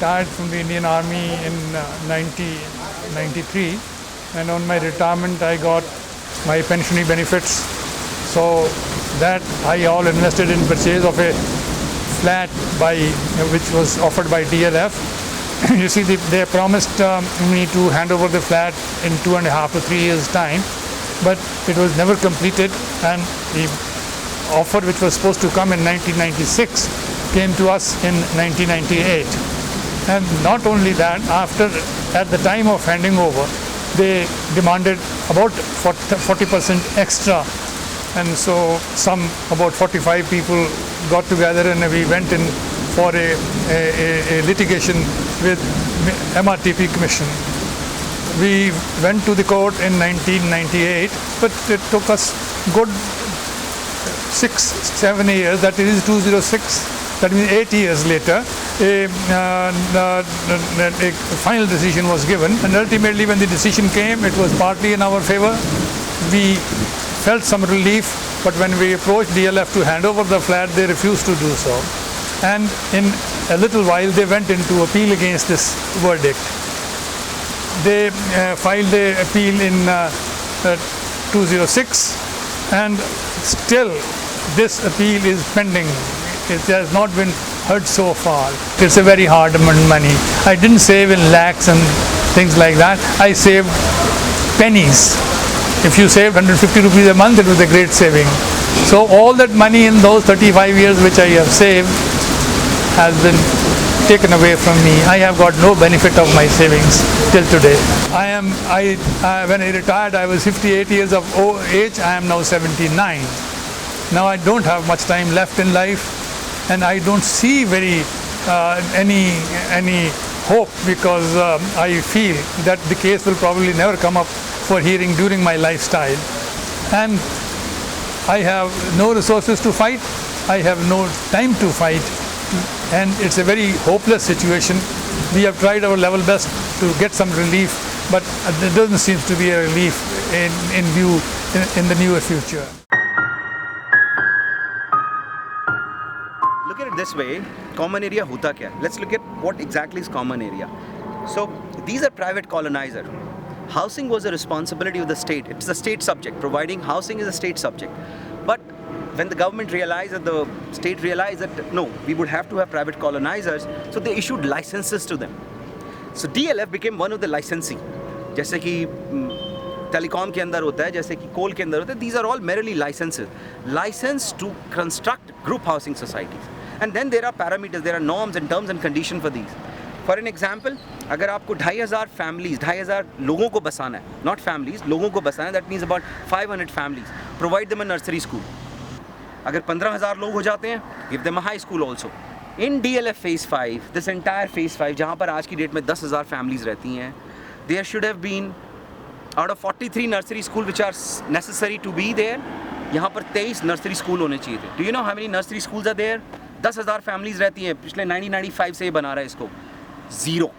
retired from the Indian Army in 1993, and on my retirement I got my pensionary benefits. So that I all invested in purchase of a flat which was offered by DLF. You see, they promised me to hand over the flat in 2.5 to 3 years' time, but it was never completed, and the offer which was supposed to come in 1996 came to us in 1998. And not only that, at the time of handing over, they demanded about 40% extra, and so about 45 people got together and we went in for a litigation with MRTP Commission. We went to the court in 1998, but it took us good 6-7 years, that is 2006, that means 8 years later, a final decision was given, and ultimately when the decision came, it was partly in our favor. We felt some relief, but when we approached DLF to hand over the flat, they refused to do so. And in a little while, they went into appeal against this verdict. They filed the appeal in 2006, and still this appeal is pending. It has not been heard so far. It's a very hard money. I didn't save in lakhs and things like that. I saved pennies. If you saved 150 rupees a month, it was a great saving. So all that money in those 35 years which I have saved has been taken away from me. I have got no benefit of my savings till today. When I retired, I was 58 years of age. I am now 79. Now I don't have much time left in life, and I don't see any hope, because I feel that the case will probably never come up for hearing during my lifestyle, and I have no resources to fight. I have no time to fight, and it's a very hopeless situation. We have tried our level best to get some relief, but there doesn't seem to be a relief in view in the near future. Look at it this way, common area hota kya? Let's look at what exactly is common area. So these are private colonizer. Housing was a responsibility of the state. It's a state subject. Providing housing is a state subject. But when the government realized that the state realized that no, we would have to have private colonizers, so they issued licenses to them. So DLF became one of the licensee. जैसे कि telecom के अंदर होता है, जैसे कि coal के अंदर होता है. These are all merely licenses. License to construct group housing societies. And then there are parameters, there are norms and terms and conditions for these. For an example, अगर आपको 2,500 families, 2,500 लोगों को बसाना है, not families, लोगों को बसाना है, that means about 500 families. Provide them a nursery school. अगर 15,000 लोग हो जाते हैं, give them a high school also. In DLF phase 5, this entire phase 5, जहाँ पर आज की डेट में 10,000 families रहती हैं, there should have been out of 43 nursery school which are necessary to be there, यहाँ पर 23 nursery school होने चाहिए थे. Do you know how many nursery schools are there? 10,000 families रहती हैं, पिछले 1995 से ये बना रहा है इसको. 0.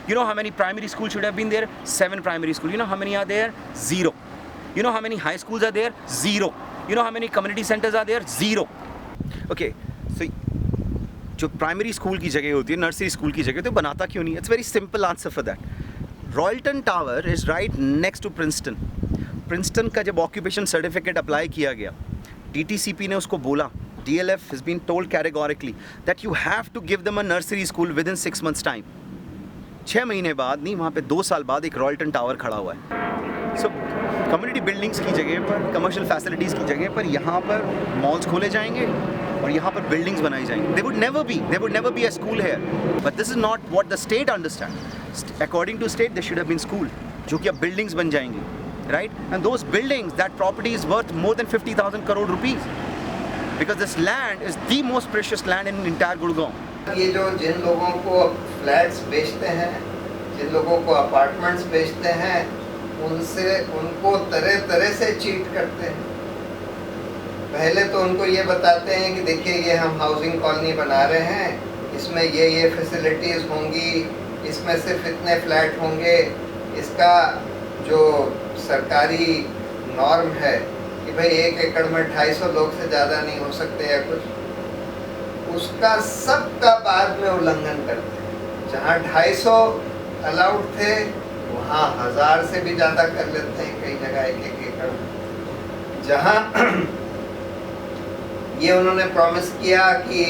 You know how many primary schools should have been there? 7 primary schools. You know how many are there? 0. You know how many high schools are there? 0. You know how many community centers are there? 0. Okay, so जो primary school की जगह होती है, nursery school की जगह, तो बनाता क्यों नहीं? It's a very simple answer for that. Royalton Tower is right next to Princeton. Princeton का जब occupation certificate apply किया गया, DTCP ने उसको बोला, DLF has been told categorically that you have to give them a nursery school within 6 months time. 6 महीने बाद नहीं, वहाँ पे 2 साल बाद एक Royalton Tower खड़ा हुआ है. So कम्युनिटी बिल्डिंग्स की जगह पर, कमर्शियल फैसिलिटीज़ की जगह पर यहाँ पर मॉल्स खोले जाएंगे और यहाँ पर बिल्डिंग्स बनाई जाएंगी. There would never be a school here. But this is not what the state understands. According to state, there should have been school, जो कि अब बिल्डिंग्स बन जाएंगी, right? And those buildings, that property is worth more than 50,000 crore rupees. Because this land is the most precious land in entire Gurgaon. ये जो जिन लोगों को flats बेचते हैं, जिन लोगों को अपार्टमेंट्स बेचते हैं, उनको तरह तरह से चीट करते हैं. पहले तो उनको ये बताते हैं कि देखिए ये हम हाउसिंग कॉलोनी बना रहे हैं, इसमें ये फैसिलिटीज़ होंगी, इसमें सिर्फ इतने फ्लैट होंगे, इसका जो सरकारी नॉर्म है कि भाई 1 एकड़ में 250 लोग से ज़्यादा नहीं हो सकते या कुछ, उसका सबका बाद में उल्लंघन करते हैं. जहाँ 250 अलाउड थे वहाँ 1000 से भी ज़्यादा कर लेते हैं, कई जगह 1-1 एकड़। जहाँ ये उन्होंने प्रॉमिस किया कि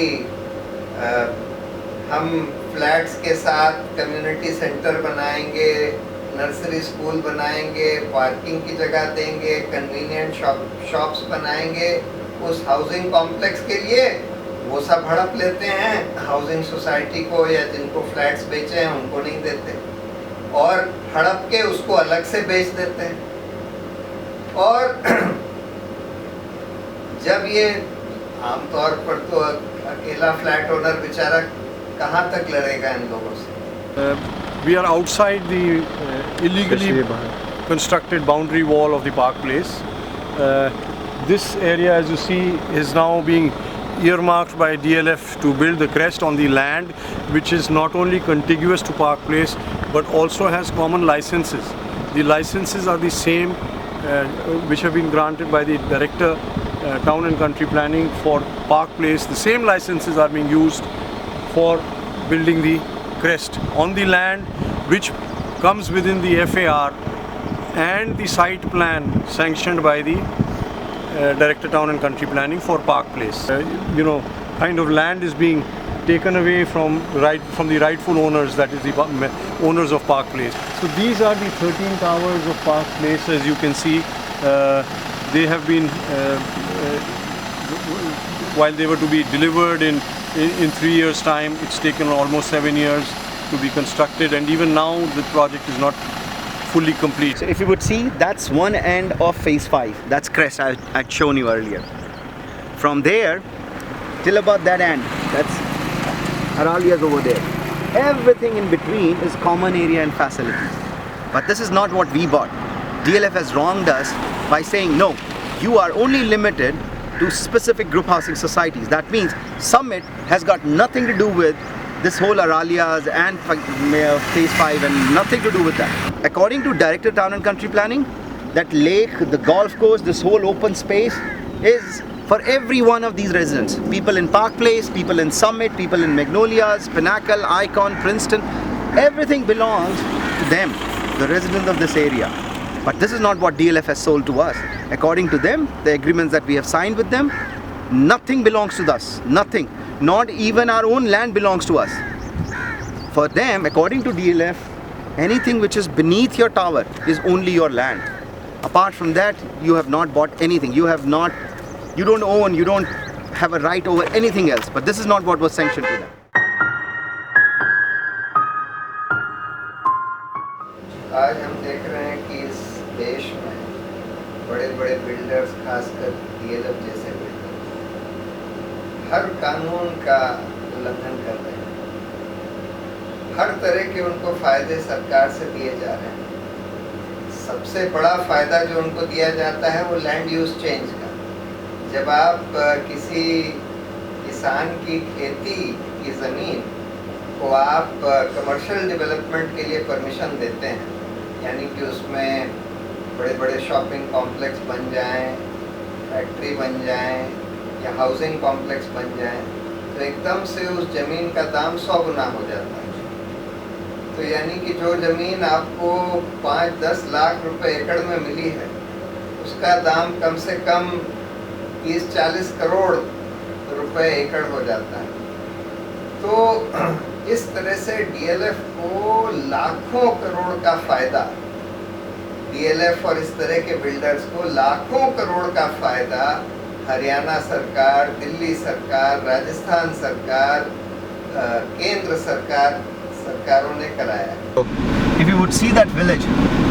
हम फ्लैट्स के साथ कम्युनिटी सेंटर बनाएंगे, नर्सरी स्कूल बनाएंगे, पार्किंग की जगह देंगे, कन्वीनियंट शॉप्स बनाएंगे, उस हाउसिंग कॉम्प्लेक्स के लिए वो सब हड़प लेते हैं, हाउसिंग सोसाइटी को या जिनको फ्लैट्स बेचे हैं उनको नहीं देते, और हड़प के उसको अलग से बेच देते हैं। और जब ये आमतौर पर तो अकेला फ्लैट ओनर बेचारा कहाँ तक लड़ेगा इन लोगों से। We are outside the illegally constructed boundary wall of the Park Place. This area, as you see, is now being earmarked by DLF to build the crest on the land, which is not only contiguous to Park Place but also has common licenses. The licenses are the same which have been granted by the Director Town and Country Planning for Park Place. The same licenses are being used for building the crest on the land which comes within the FAR and the site plan sanctioned by the Director Town and Country Planning for Park Place. Kind of land is being taken away from the rightful owners, that is the owners of Park Place. So these are the 13 towers of Park Place. As you can see, they have been while they were to be delivered in 3 years' time, it's taken almost 7 years to be constructed, and even now the project is not fully complete. So if you would see, that's one end of phase 5. That's crest I'd shown you earlier. From there till about that end, that's Aralia's over there. Everything in between is common area and facilities. But this is not what we bought. DLF has wronged us by saying, no, you are only limited to specific group housing societies. That means Summit has got nothing to do with this whole Aralia's and phase 5 and nothing to do with that. According to Director Town and Country Planning, that lake, the golf course, this whole open space is for every one of these residents. People in Park Place, people in Summit, people in Magnolias, Pinnacle, Icon, Princeton, everything belongs to them, the residents of this area. But this is not what DLF has sold to us. According to them, the agreements that we have signed with them, nothing belongs to us, nothing. Not even our own land belongs to us. For them, according to DLF, anything which is beneath your tower is only your land. Apart from that, you have not bought anything. You don't own, you don't have a right over anything else. But this is not what was sanctioned to them. आज हम देख रहे हैं कि इस देश में बड़े बड़े बिल्डर्स, खासकर DLF जैसे बिल्डर, हर कानून का उल्लंघन कर रहे हैं। हर तरह के उनको फायदे सरकार से दिए जा रहे हैं। सबसे बड़ा फायदा जो उनको दिया जाता है वो लैंड यूज चेंज का। जब आप किसी किसान की खेती की ज़मीन को आप कमर्शियल डेवलपमेंट के लिए परमिशन देते हैं, यानी कि उसमें बड़े बड़े शॉपिंग कॉम्प्लेक्स बन जाएं, फैक्ट्री बन जाएं या हाउसिंग कॉम्प्लेक्स बन जाएं, तो एकदम से उस ज़मीन का दाम 100 गुना हो जाता है। तो यानी कि जो ज़मीन आपको 5-10 लाख रुपए एकड़ में मिली है, उसका दाम कम से कम 30-40 करोड़ रुपए एकड़ हो जाता है। तो इस तरह से DLF को लाखों करोड़ का फायदा, DLF और इस तरह के बिल्डर्स को लाखों करोड़ का फायदा हरियाणा सरकार, दिल्ली सरकार, राजस्थान सरकार, केंद्र सरकारों ने कराया। If you would see that village,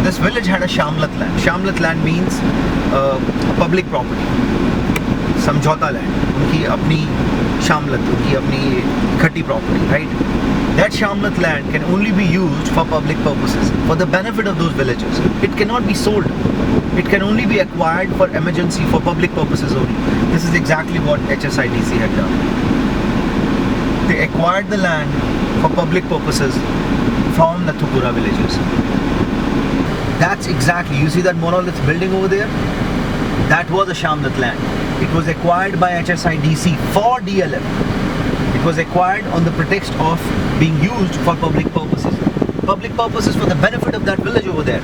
this village had a Shamlat land. Shamlat land means public property, समझौता land. उनकी अपनी Shamlat, उनकी अपनी खट्टी property, right? That Shamlat land can only be used for public purposes, for the benefit of those villagers. It cannot be sold. It can only be acquired for emergency, for public purposes only. This is exactly what HSIDC had done. They acquired the land for public purposes from the Thupura villages. That's exactly, you see that monolith building over there? That was a Shamlat land. It was acquired by HSIDC for DLF. It was acquired on the pretext of being used for public purposes. Public purposes for the benefit of that village over there.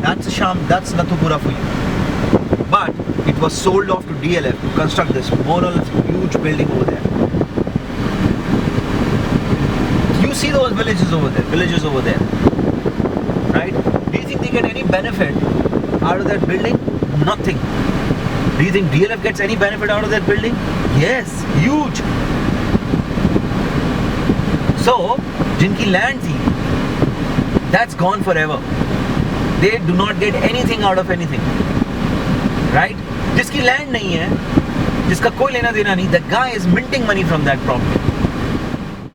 That's Nathupura for you. But it was sold off to DLF to construct this more or less huge building over there. You see those villages over there, right? Do you think they get any benefit out of that building? Nothing. Do you think DLF gets any benefit out of that building? Yes, huge. So, jinki land thi, that's gone forever. They do not get anything out of anything, right? जिसकी land नहीं है, जिसका कोई लेना देना नहीं, the guy is minting money from that property.